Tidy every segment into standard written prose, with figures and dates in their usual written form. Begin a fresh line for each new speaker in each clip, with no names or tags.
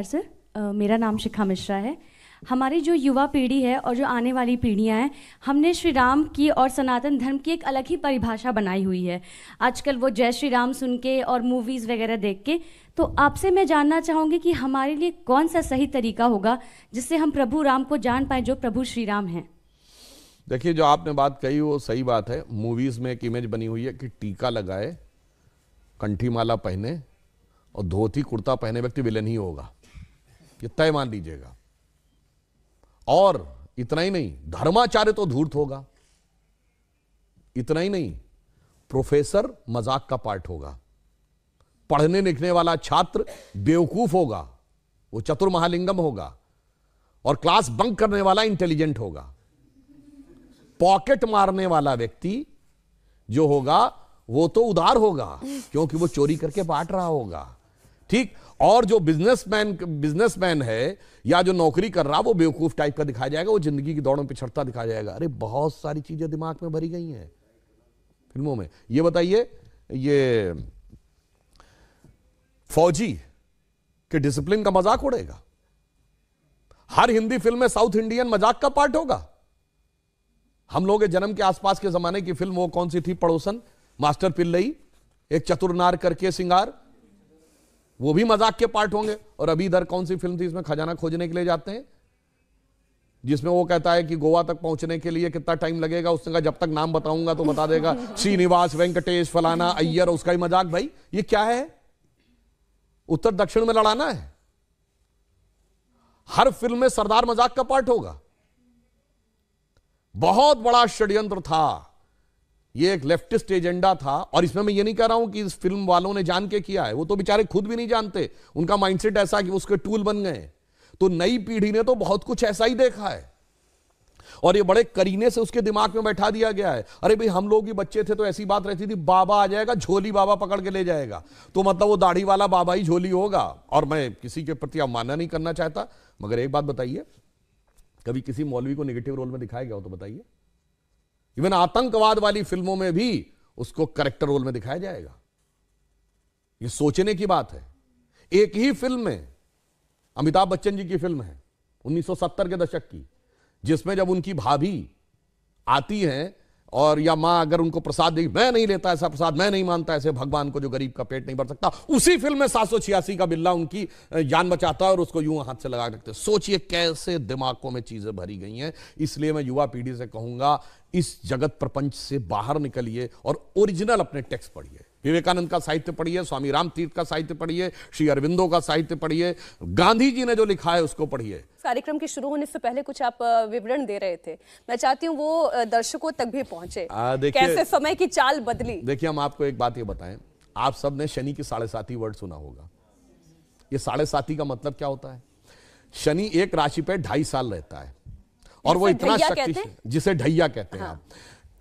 Sir, मेरा नाम शिखा मिश्रा है। हमारी जो युवा पीढ़ी है और जो आने वाली पीढ़ियां हैं, हमने श्री राम की और सनातन धर्म की एक अलग ही परिभाषा बनाई हुई है आजकल, वो जय श्री राम सुन के और मूवीज़ वगैरह देख के। तो आपसे मैं जानना चाहूँगी कि हमारे लिए कौन सा सही तरीका होगा जिससे हम प्रभु राम को जान पाएँ जो प्रभु श्री राम हैं।
देखिए, जो आपने बात कही वो सही बात है। मूवीज़ में एक इमेज बनी हुई है कि टीका लगाए, कंठी माला पहने और धोती कुर्ता पहने व्यक्ति विलेन ही होगा, ये तय मान लीजिएगा। और इतना ही नहीं, धर्माचार्य तो धूर्त होगा। इतना ही नहीं, प्रोफेसर मजाक का पार्ट होगा। पढ़ने लिखने वाला छात्र बेवकूफ होगा, वो चतुर महालिंगम होगा। और क्लास बंक करने वाला इंटेलिजेंट होगा। पॉकेट मारने वाला व्यक्ति जो होगा वो तो उदार होगा, क्योंकि वो चोरी करके बांट रहा होगा। ठीक। और जो बिजनेसमैन है या जो नौकरी कर रहा, वो बेवकूफ टाइप का दिखाया जाएगा, वो जिंदगी की दौड़ में पिछड़ता दिखाया जाएगा। अरे बहुत सारी चीजें दिमाग में भरी गई हैं फिल्मों में। ये बताइए, ये फौजी के डिसिप्लिन का मजाक उड़ेगा। हर हिंदी फिल्म में साउथ इंडियन मजाक का पार्ट होगा। हम लोग के जन्म के आसपास के जमाने की फिल्म वो कौन सी थी, पड़ोसन, मास्टर पिल्लई, एक चतुरनार करके सिंगार, वो भी मजाक के पार्ट होंगे। और अभी इधर कौन सी फिल्म थी, इसमें खजाना खोजने के लिए जाते हैं, जिसमें वो कहता है कि गोवा तक पहुंचने के लिए कितना टाइम लगेगा। उसने कहा जब तक नाम बताऊंगा तो बता देगा, श्रीनिवास, वेंकटेश, फलाना, अय्यर, उसका ही मजाक। भाई ये क्या है, उत्तर दक्षिण में लड़ाना है। हर फिल्म में सरदार मजाक का पार्ट होगा। बहुत बड़ा षड्यंत्र था, ये एक लेफ्टिस्ट एजेंडा था। और इसमें मैं ये नहीं कह रहा हूं कि इस फिल्म वालों ने जान के किया है, वो तो बेचारे खुद भी नहीं जानते। उनका माइंडसेट ऐसा कि उसके टूल बन गए। तो नई पीढ़ी ने तो बहुत कुछ ऐसा ही देखा है और ये बड़े करीने से उसके दिमाग में बैठा दिया गया है। अरे भाई, हम लोग ही बच्चे थे तो ऐसी बात रहती थी, बाबा आ जाएगा, झोली बाबा पकड़ के ले जाएगा, तो मतलब वो दाढ़ी वाला बाबा ही झोली होगा। और मैं किसी के प्रति अवमानना नहीं करना चाहता, मगर एक बात बताइए, कभी किसी मौलवी को नेगेटिव रोल में दिखाया गया हो तो बताइए। इवन आतंकवाद वाली फिल्मों में भी उसको कैरेक्टर रोल में दिखाया जाएगा। ये सोचने की बात है। एक ही फिल्म में, अमिताभ बच्चन जी की फिल्म है 1970 के दशक की, जिसमें जब उनकी भाभी आती हैं और या मां अगर उनको प्रसाद देगी, मैं नहीं लेता ऐसा प्रसाद, मैं नहीं मानता ऐसे भगवान को जो गरीब का पेट नहीं भर सकता, उसी फिल्म में 786 का बिल्ला उनकी जान बचाता है और उसको यूं हाथ से लगा रखते। सोचिए कैसे दिमागों में चीजें भरी गई हैं। इसलिए मैं युवा पीढ़ी से कहूंगा, इस जगत प्रपंच से बाहर निकलिए और ओरिजिनल अपने टेक्स्ट पढ़िए। विवेकानंद का साहित्य पढ़िए, स्वामी राम तीर्थ का साहित्य पढ़िए, श्री अरविंदो का साहित्य पढ़िए, गांधी जी ने जो लिखा है उसको पढ़िए।
कार्यक्रम के शुरू होने से पहले कुछ आप विवरण दे रहे थे, मैं चाहती हूँ वो दर्शकों तक भी पहुंचे। कैसे समय की चाल बदली।
देखिए, हम आपको एक बात ये बताएं, आप सब ने शनि की 7.5 वर्ड सुना होगा। ये 7.5 का मतलब क्या होता है? शनि एक राशि पे 2.5 साल रहता है और वो इतना शक्तिशाली, जिसे ढैया कहते हैं आप,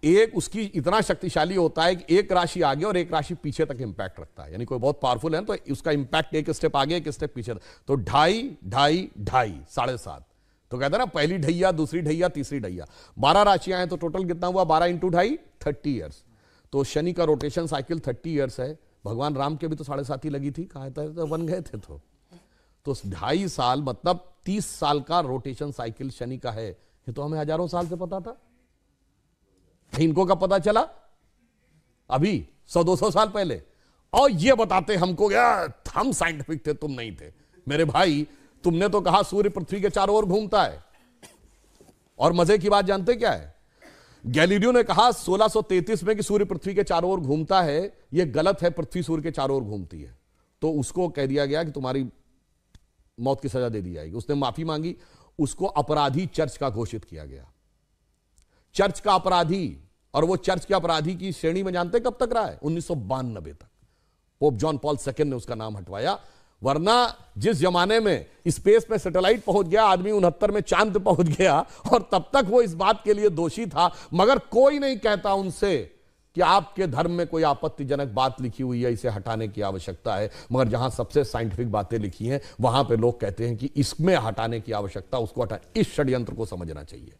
एक उसकी इतना शक्तिशाली होता है कि एक राशि आगे और एक राशि पीछे तक इंपैक्ट रखता है। यानी कोई बहुत पावरफुल है तो उसका इंपैक्ट एक स्टेप आगे एक स्टेप पीछे। तो 2.5, 7.5। तो कहते हैं ना, पहली ढैया, दूसरी ढैया, तीसरी ढैया। 12 राशियां हैं तो टोटल कितना हुआ? 12 × 2.5, 30 ईयर्स। तो शनि का रोटेशन साइकिल 30 ईयर्स है। भगवान राम के भी तो 7.5 लगी थी, कहा था तो बन गए थे। तो 2.5 साल मतलब 30 साल का रोटेशन साइकिल शनि का है। ये तो हमें हजारों साल से पता था। इनको कब पता चला? अभी 100-200 साल पहले। और ये बताते हमको, यार हम साइंटिफिक थे, तुम नहीं थे। मेरे भाई, तुमने तो कहा सूर्य पृथ्वी के चारों ओर घूमता है। और मजे की बात जानते क्या है? गैलीलियो ने कहा 1633 में कि सूर्य पृथ्वी के चारों ओर घूमता है। यह गलत है, पृथ्वी सूर्य के चारों ओर घूमती है। तो उसको कह दिया गया कि तुम्हारी मौत की सजा दे दी जाएगी। उसने माफी मांगी, उसको अपराधी चर्च का घोषित किया गया। चर्च का अपराधी। और वो चर्च के अपराधी की श्रेणी में जानते कब तक रहा है? 1992 तक। पोप जॉन पॉल II ने उसका नाम हटवाया। वरना जिस जमाने में स्पेस में सैटेलाइट पहुंच गया, आदमी 69 में चांद पे पहुंच गया, और तब तक वो इस बात के लिए दोषी था। मगर कोई नहीं कहता उनसे कि आपके धर्म में कोई आपत्तिजनक बात लिखी हुई है, इसे हटाने की आवश्यकता है। मगर जहां सबसे साइंटिफिक बातें लिखी हैं, वहां पे लोग कहते हैं कि इसमें हटाने की आवश्यकता, उसको हटा। इस षड्यंत्र को समझना चाहिए।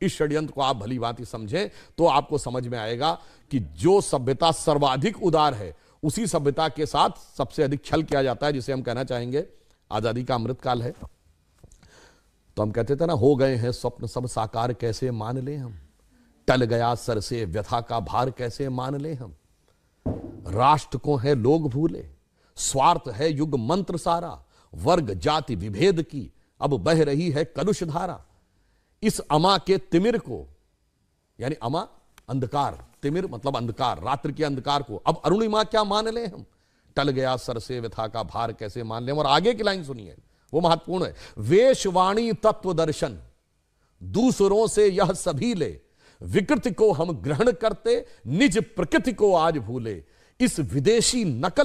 इस षड्यंत्र को आप भली भांति समझें तो आपको समझ में आएगा कि जो सभ्यता सर्वाधिक उदार है, उसी सभ्यता के साथ सबसे अधिक छल किया जाता है, जिसे हम कहना चाहेंगे आजादी का अमृतकाल है, तो हम कहते थे ना, हो गए हैं स्वप्न सब साकार कैसे मान ले हम, टल गया सर से व्यथा का भार कैसे मान ले हम, राष्ट्र को है लोग भूले, स्वार्थ है युग मंत्र सारा, वर्ग जाति विभेद की अब बह रही है कलुष धारा, इस अमा के तिमिर को, यानी अमा अंधकार, तिमिर मतलब अंधकार, रात्रि के अंधकार को अब अरुणिमा क्या मान ले हम, टल गया सर से व्यथा का भार कैसे मान ले हम। और आगे की लाइन सुनिए, वो महत्वपूर्ण है, वेशवाणी तत्व दर्शन दूसरों से यह सभी ले, विकृति को हम ग्रहण करते निज प्रकृति को आज भूले, इस विदेशी नकल